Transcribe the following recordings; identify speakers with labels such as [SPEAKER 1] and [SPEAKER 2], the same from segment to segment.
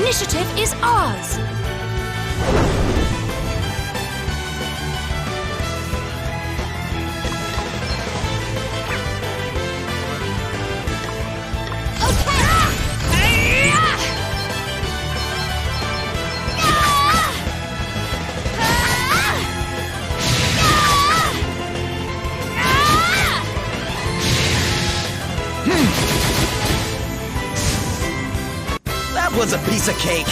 [SPEAKER 1] initiative is ours!
[SPEAKER 2] That was a piece of cake!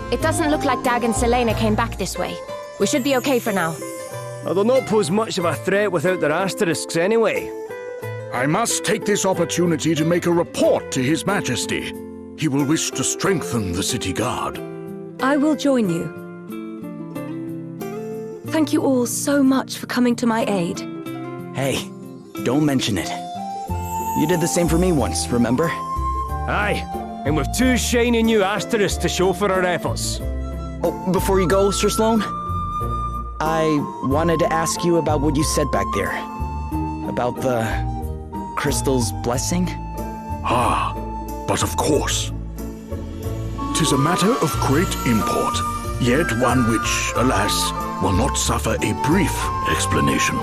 [SPEAKER 1] It doesn't look like Dag and Selena came back this way. We should be okay for now.
[SPEAKER 3] They'll not pose much of a threat without their asterisks anyway.
[SPEAKER 4] I must take this opportunity to make a report to His Majesty. He will wish to strengthen the city guard.
[SPEAKER 5] I will join you. Thank you all so much for coming to my aid.
[SPEAKER 2] Hey, don't mention it. You did the same for me once, remember?
[SPEAKER 3] Aye, and with 2 shiny new asterisks to show for our efforts.
[SPEAKER 2] Oh, before you go, Sir Sloan, I wanted to ask you about what you said back there. About the crystal's blessing?
[SPEAKER 4] Ah, but of course. 'Tis a matter of great import, yet one which, alas, will not suffer a brief explanation.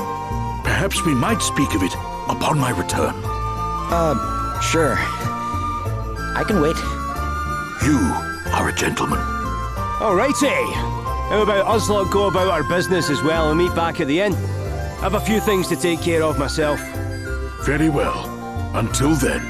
[SPEAKER 4] Perhaps we might speak of it upon my return.
[SPEAKER 2] Sure. I can wait.
[SPEAKER 4] You are a gentleman.
[SPEAKER 3] Alrighty. How about us lot go about our business as well and meet back at the inn? I've a few things to take care of myself.
[SPEAKER 4] Very well. Until then.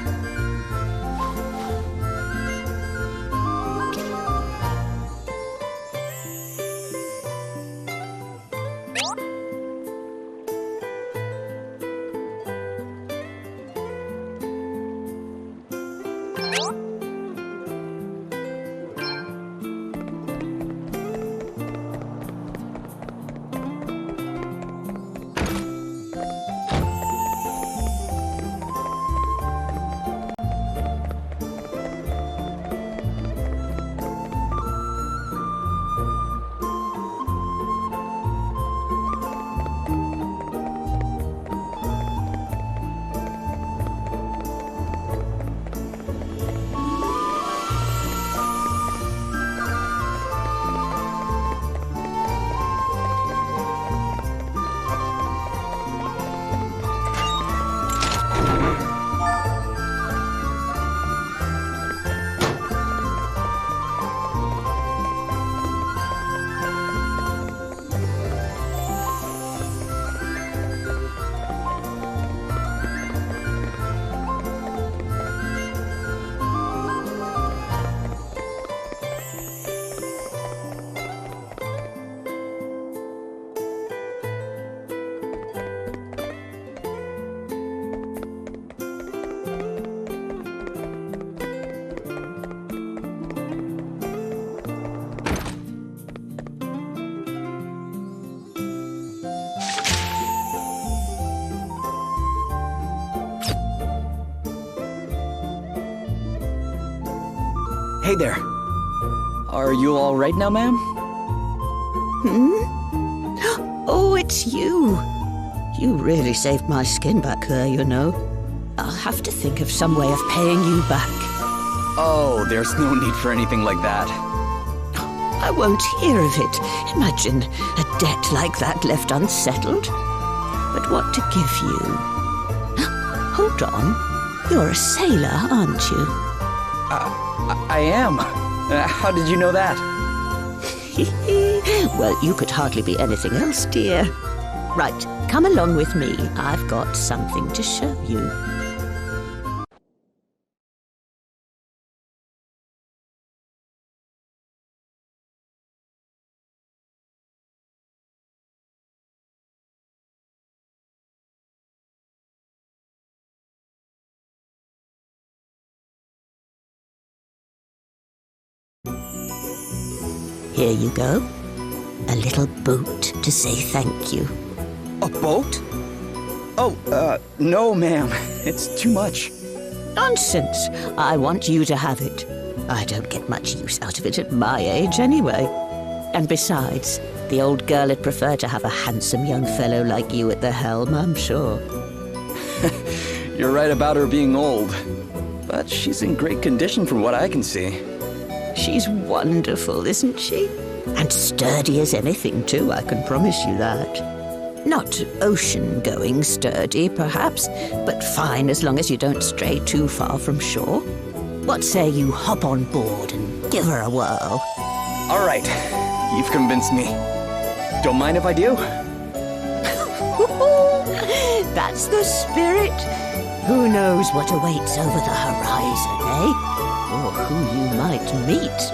[SPEAKER 2] Hey there. Are you all right now, ma'am?
[SPEAKER 6] Oh, it's you. You really saved my skin back there, you know. I'll have to think of some way of paying you back.
[SPEAKER 2] Oh, there's no need for anything like that.
[SPEAKER 6] I won't hear of it. Imagine a debt like that left unsettled. But what to give you? Hold on. You're a sailor, aren't you?
[SPEAKER 2] I am. How did you know that?
[SPEAKER 6] Well, you could hardly be anything else, dear. Right, come along with me. I've got something to show you. Here you go. A little boat to say thank you.
[SPEAKER 2] A boat? Oh, no, ma'am. It's too much.
[SPEAKER 6] Nonsense. I want you to have it. I don't get much use out of it at my age anyway. And besides, the old girl would prefer to have a handsome young fellow like you at the helm, I'm sure.
[SPEAKER 2] You're right about her being old. But she's in great condition from what I can see.
[SPEAKER 6] She's wonderful, isn't she? And sturdy as anything, too, I can promise you that. Not ocean-going sturdy, perhaps, but fine as long as you don't stray too far from shore. What say you hop on board and give her a whirl?
[SPEAKER 2] All right. You've convinced me. Don't mind if I do?
[SPEAKER 6] That's the spirit. Who knows what awaits over the horizon, eh? Or who you might meet.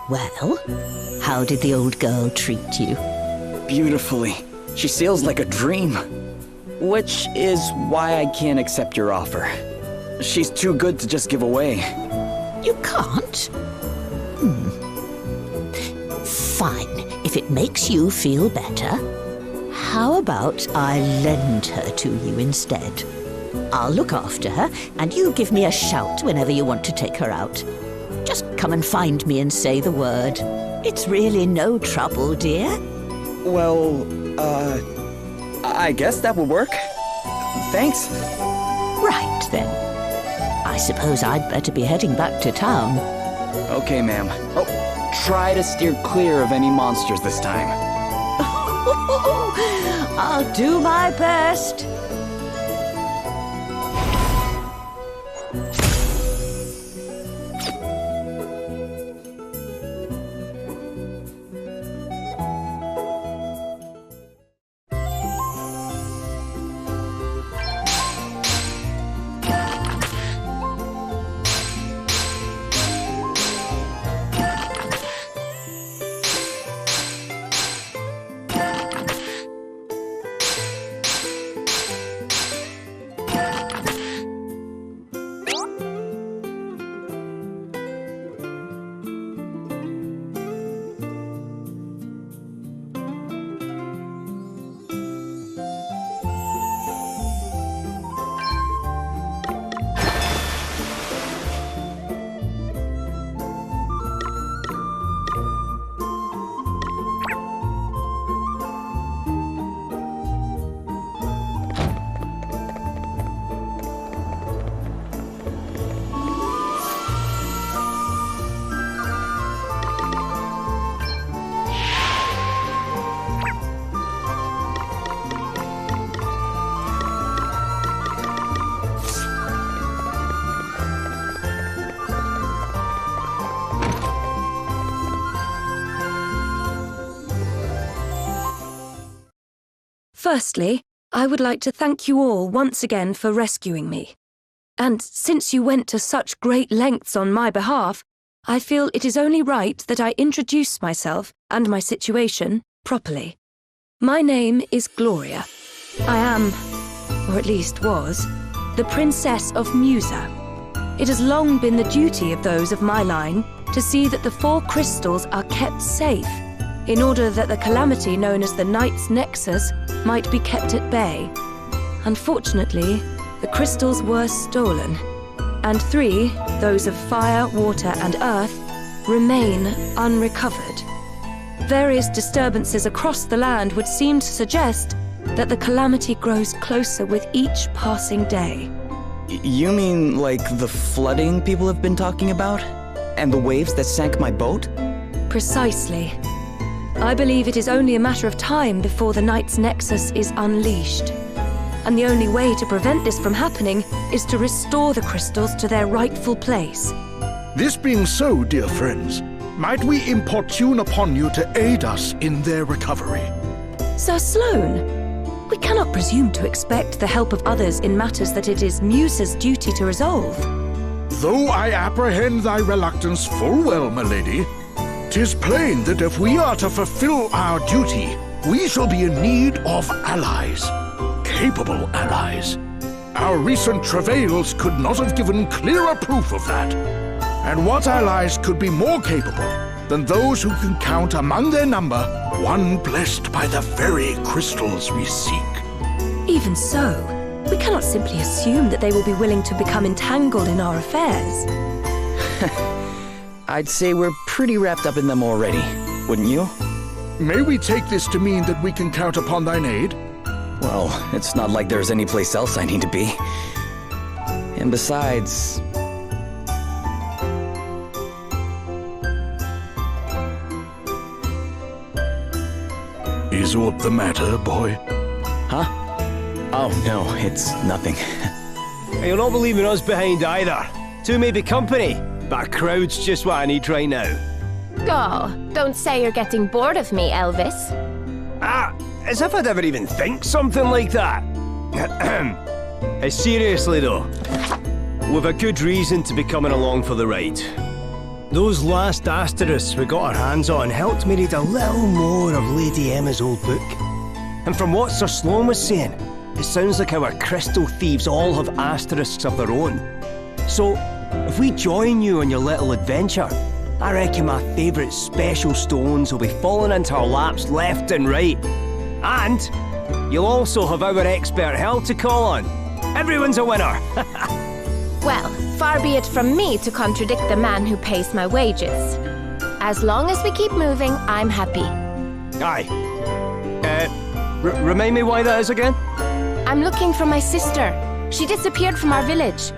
[SPEAKER 6] Well, how did the old girl treat you?
[SPEAKER 2] Beautifully. She sails like a dream. Which is why I can't accept your offer. She's too good to just give away.
[SPEAKER 6] You can't? Fine, if it makes you feel better. How about I lend her to you instead? I'll look after her, and you give me a shout whenever you want to take her out. Just come and find me and say the word. It's really no trouble, dear.
[SPEAKER 2] Well, I guess that will work. Thanks.
[SPEAKER 6] Right, then. I suppose I'd better be heading back to town.
[SPEAKER 2] Okay, ma'am. Oh, try to steer clear of any monsters this time.
[SPEAKER 6] I'll do my best.
[SPEAKER 5] Firstly, I would like to thank you all once again for rescuing me. And since you went to such great lengths on my behalf, I feel it is only right that I introduce myself and my situation properly. My name is Gloria. I am, or at least was, the Princess of Musa. It has long been the duty of those of my line to see that the 4 crystals are kept safe, in order that the calamity known as the Night's Nexus might be kept at bay. Unfortunately, the crystals were stolen, and 3, those of fire, water, and earth, remain unrecovered. Various disturbances across the land would seem to suggest that the calamity grows closer with each passing day.
[SPEAKER 2] You mean like the flooding people have been talking about? And the waves that sank my boat?
[SPEAKER 5] Precisely. I believe it is only a matter of time before the Night's Nexus is unleashed. And the only way to prevent this from happening is to restore the crystals to their rightful place.
[SPEAKER 4] This being so, dear friends, might we importune upon you to aid us in their recovery?
[SPEAKER 5] Sir Sloane, we cannot presume to expect the help of others in matters that it is Musa's duty to resolve.
[SPEAKER 4] Though I apprehend thy reluctance full well, my lady, 'tis plain that if we are to fulfill our duty, we shall be in need of allies. Capable allies. Our recent travails could not have given clearer proof of that. And what allies could be more capable than those who can count among their number one blessed by the very crystals we seek?
[SPEAKER 5] Even so, we cannot simply assume that they will be willing to become entangled in our affairs.
[SPEAKER 2] I'd say we're pretty wrapped up in them already, wouldn't you?
[SPEAKER 4] May we take this to mean that we can count upon thine aid?
[SPEAKER 2] Well, it's not like there's any place else I need to be. And besides...
[SPEAKER 4] Is aught the matter, boy?
[SPEAKER 2] Huh? Oh, no, it's nothing.
[SPEAKER 3] You'll not be leaving us behind either. Two may be company, but a crowd's just what I need right now.
[SPEAKER 1] Oh, don't say you're getting bored of me, Elvis.
[SPEAKER 3] As if I'd ever even think something like that. Seriously though, we've a good reason to be coming along for the ride. Those last asterisks we got our hands on helped me read a little more of Lady Emma's old book. And from what Sir Sloane was saying, it sounds like our crystal thieves all have asterisks of their own. So, if we join you on your little adventure, I reckon my favourite special stones will be falling into our laps left and right. And you'll also have our expert help to call on. Everyone's a winner!
[SPEAKER 1] Well, far be it from me to contradict the man who pays my wages. As long as we keep moving, I'm happy.
[SPEAKER 3] Aye. Remind me why that is again?
[SPEAKER 1] I'm looking for my sister. She disappeared from our village.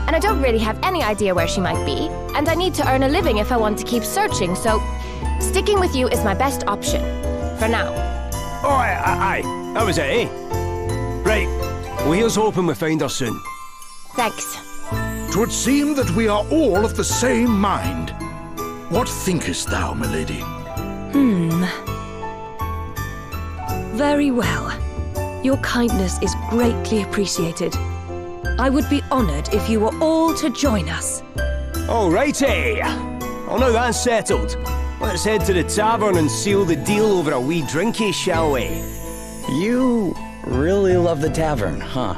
[SPEAKER 1] And I don't really have any idea where she might be. And I need to earn a living if I want to keep searching, so sticking with you is my best option. For now.
[SPEAKER 3] Oh, aye. That was it, eh? Right. Well, here's hoping we find her soon.
[SPEAKER 1] Thanks.
[SPEAKER 4] 'Twould seem that we are all of the same mind. What thinkest thou, my lady?
[SPEAKER 5] Very well. Your kindness is greatly appreciated. I would be honoured if you were all to join us.
[SPEAKER 3] Alrighty. Well, now that's settled. Let's head to the tavern and seal the deal over a wee drinky, shall we?
[SPEAKER 2] You really love the tavern, huh?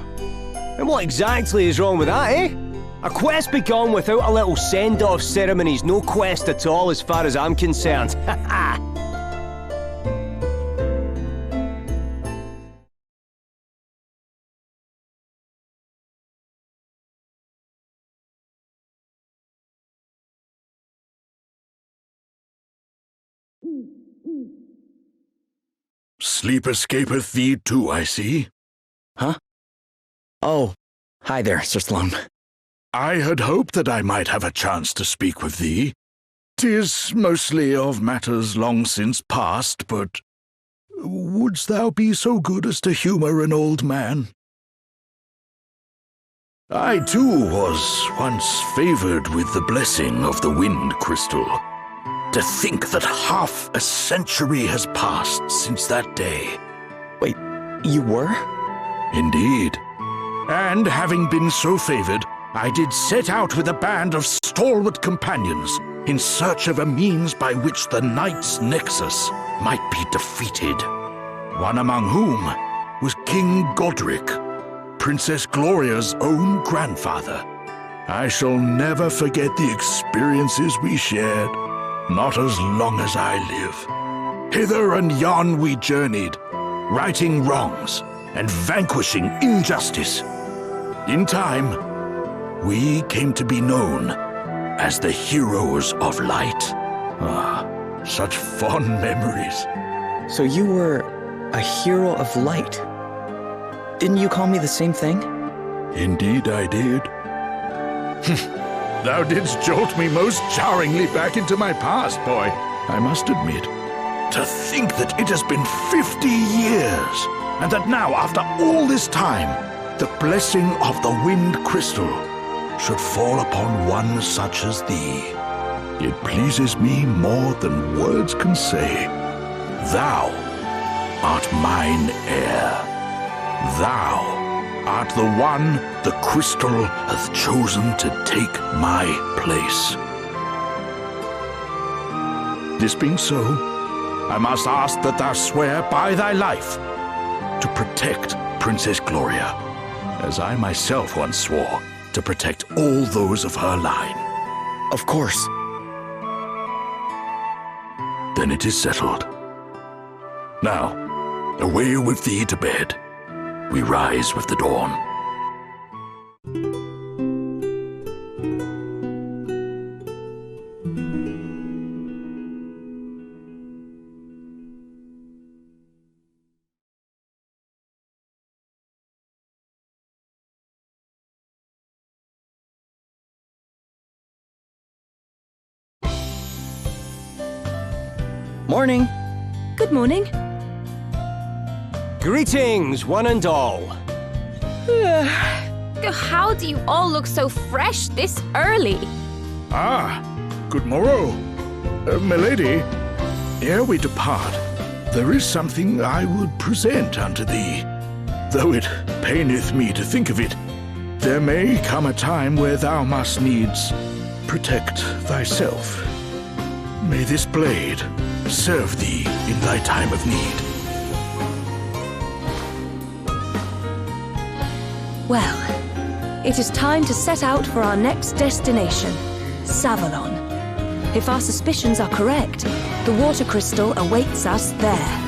[SPEAKER 3] And what exactly is wrong with that, eh? A quest begun without a little send-off ceremony's no quest at all as far as I'm concerned. Ha ha!
[SPEAKER 4] Sleep escapeth thee too, I see.
[SPEAKER 2] Huh? Oh, hi there, Sir Sloane.
[SPEAKER 4] I had hoped that I might have a chance to speak with thee. 'Tis mostly of matters long since past, but wouldst thou be so good as to humour an old man? I too was once favoured with the blessing of the wind crystal. To think that half a century has passed since that day.
[SPEAKER 2] Wait, you were?
[SPEAKER 4] Indeed. And having been so favoured, I did set out with a band of stalwart companions in search of a means by which the Night's Nexus might be defeated. One among whom was King Godric, Princess Gloria's own grandfather. I shall never forget the experiences we shared, not as long as I live. Hither and yon we journeyed, righting wrongs and vanquishing injustice. In time, we came to be known as the Heroes of Light. Such fond memories.
[SPEAKER 2] So you were a hero of light. Didn't you call me the same thing?
[SPEAKER 4] Indeed I did. Thou didst jolt me most jarringly back into my past, boy, I must admit. To think that it has been 50 years, and that now, after all this time, the blessing of the Wind Crystal should fall upon one such as thee. It pleases me more than words can say. Thou art mine heir. Thou art the one the crystal hath chosen to take my place. This being so, I must ask that thou swear by thy life to protect Princess Gloria, as I myself once swore to protect all those of her line.
[SPEAKER 2] Of course.
[SPEAKER 4] Then it is settled. Now, away with thee to bed. We rise with the dawn.
[SPEAKER 2] Morning.
[SPEAKER 5] Good morning.
[SPEAKER 3] Greetings, one and all.
[SPEAKER 1] How do you all look so fresh this early?
[SPEAKER 4] Ah, good morrow. Milady, ere we depart, there is something I would present unto thee. Though it paineth me to think of it, there may come a time where thou must needs protect thyself. May this blade serve thee in thy time of need.
[SPEAKER 5] Well, it is time to set out for our next destination, Savalon. If our suspicions are correct, the water crystal awaits us there.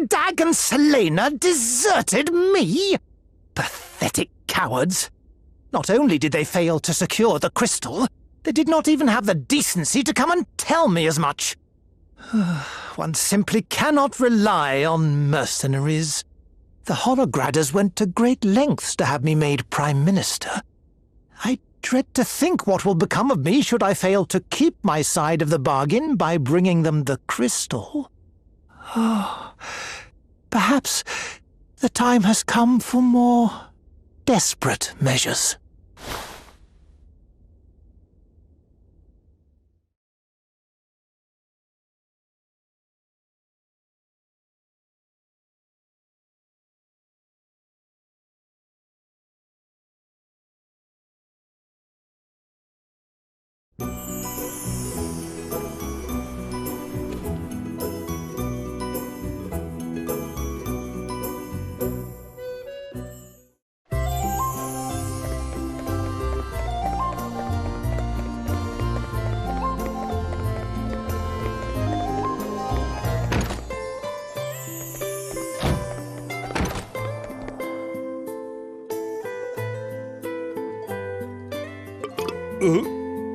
[SPEAKER 7] Dag and Selena deserted me? Pathetic cowards. Not only did they fail to secure the crystal, they did not even have the decency to come and tell me as much. One simply cannot rely on mercenaries. The Holograders went to great lengths to have me made Prime Minister. I dread to think what will become of me should I fail to keep my side of the bargain by bringing them the crystal. Perhaps the time has come for more desperate measures.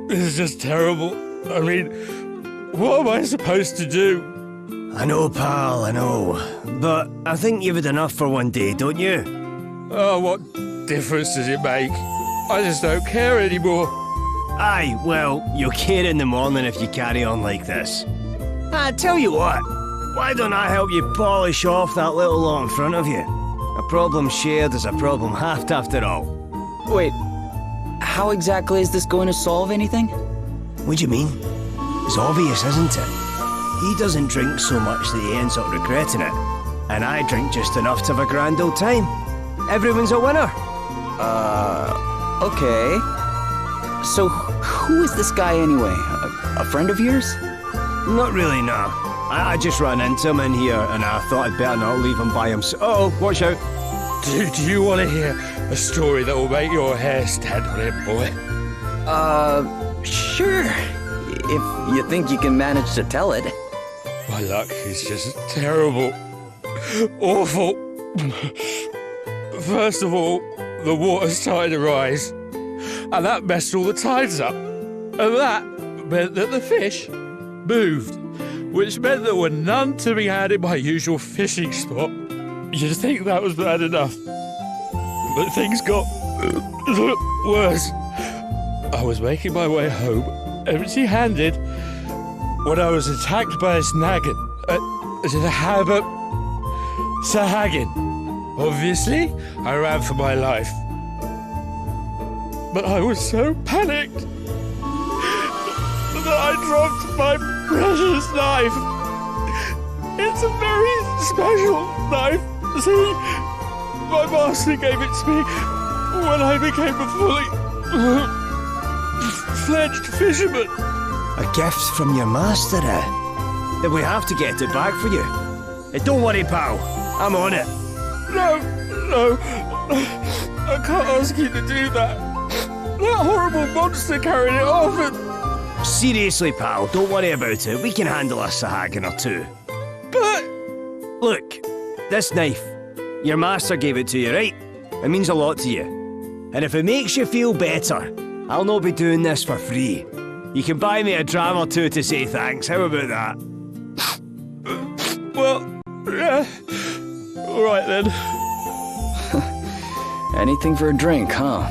[SPEAKER 8] This is just terrible. I mean, what am I supposed to do?
[SPEAKER 3] I know, pal, I know. But I think you've had enough for one day, don't you?
[SPEAKER 8] Oh, what difference does it make? I just don't care anymore.
[SPEAKER 3] Aye, well, you'll care in the morning if you carry on like this. I tell you what, why don't I help you polish off that little lot in front of you? A problem shared is a problem halved after all.
[SPEAKER 2] Wait, how exactly is this going to solve anything?
[SPEAKER 3] What do you mean? It's obvious, isn't it? He doesn't drink so much that he ends up regretting it. And I drink just enough to have a grand old time. Everyone's a winner.
[SPEAKER 2] Okay. So who is this guy anyway? A friend of yours?
[SPEAKER 3] Not really, no. I just ran into him in here and I thought I'd better not leave him by himself. Uh-oh, watch out.
[SPEAKER 8] Do you want to hear a story that will make your hair stand on end, boy?
[SPEAKER 2] Sure. If you think you can manage to tell it.
[SPEAKER 8] My luck is just terrible. Awful. First of all, the water started to rise, and that messed all the tides up. And that meant that the fish moved, which meant there were none to be had in my usual fishing spot. You'd think that was bad enough, but things got worse. I was making my way home, empty-handed, when I was attacked by a Snaggin. Sahagin. Obviously, I ran for my life. But I was so panicked that I dropped my precious knife. It's a very special knife. See, my master gave it to me when I became a fully fledged fisherman.
[SPEAKER 3] A gift from your master, eh? Then we have to get it back for you. Hey, don't worry, pal. I'm on it.
[SPEAKER 8] No. I can't ask you to do that. That horrible monster carried it off and...
[SPEAKER 3] Seriously, pal, don't worry about it. We can handle a Sahagin or two.
[SPEAKER 8] But...
[SPEAKER 3] Look, this knife. Your master gave it to you, right? It means a lot to you. And if it makes you feel better, I'll not be doing this for free. You can buy me a dram or two to say thanks. How about that?
[SPEAKER 8] Well, yeah. All right then.
[SPEAKER 2] Anything for a drink, huh?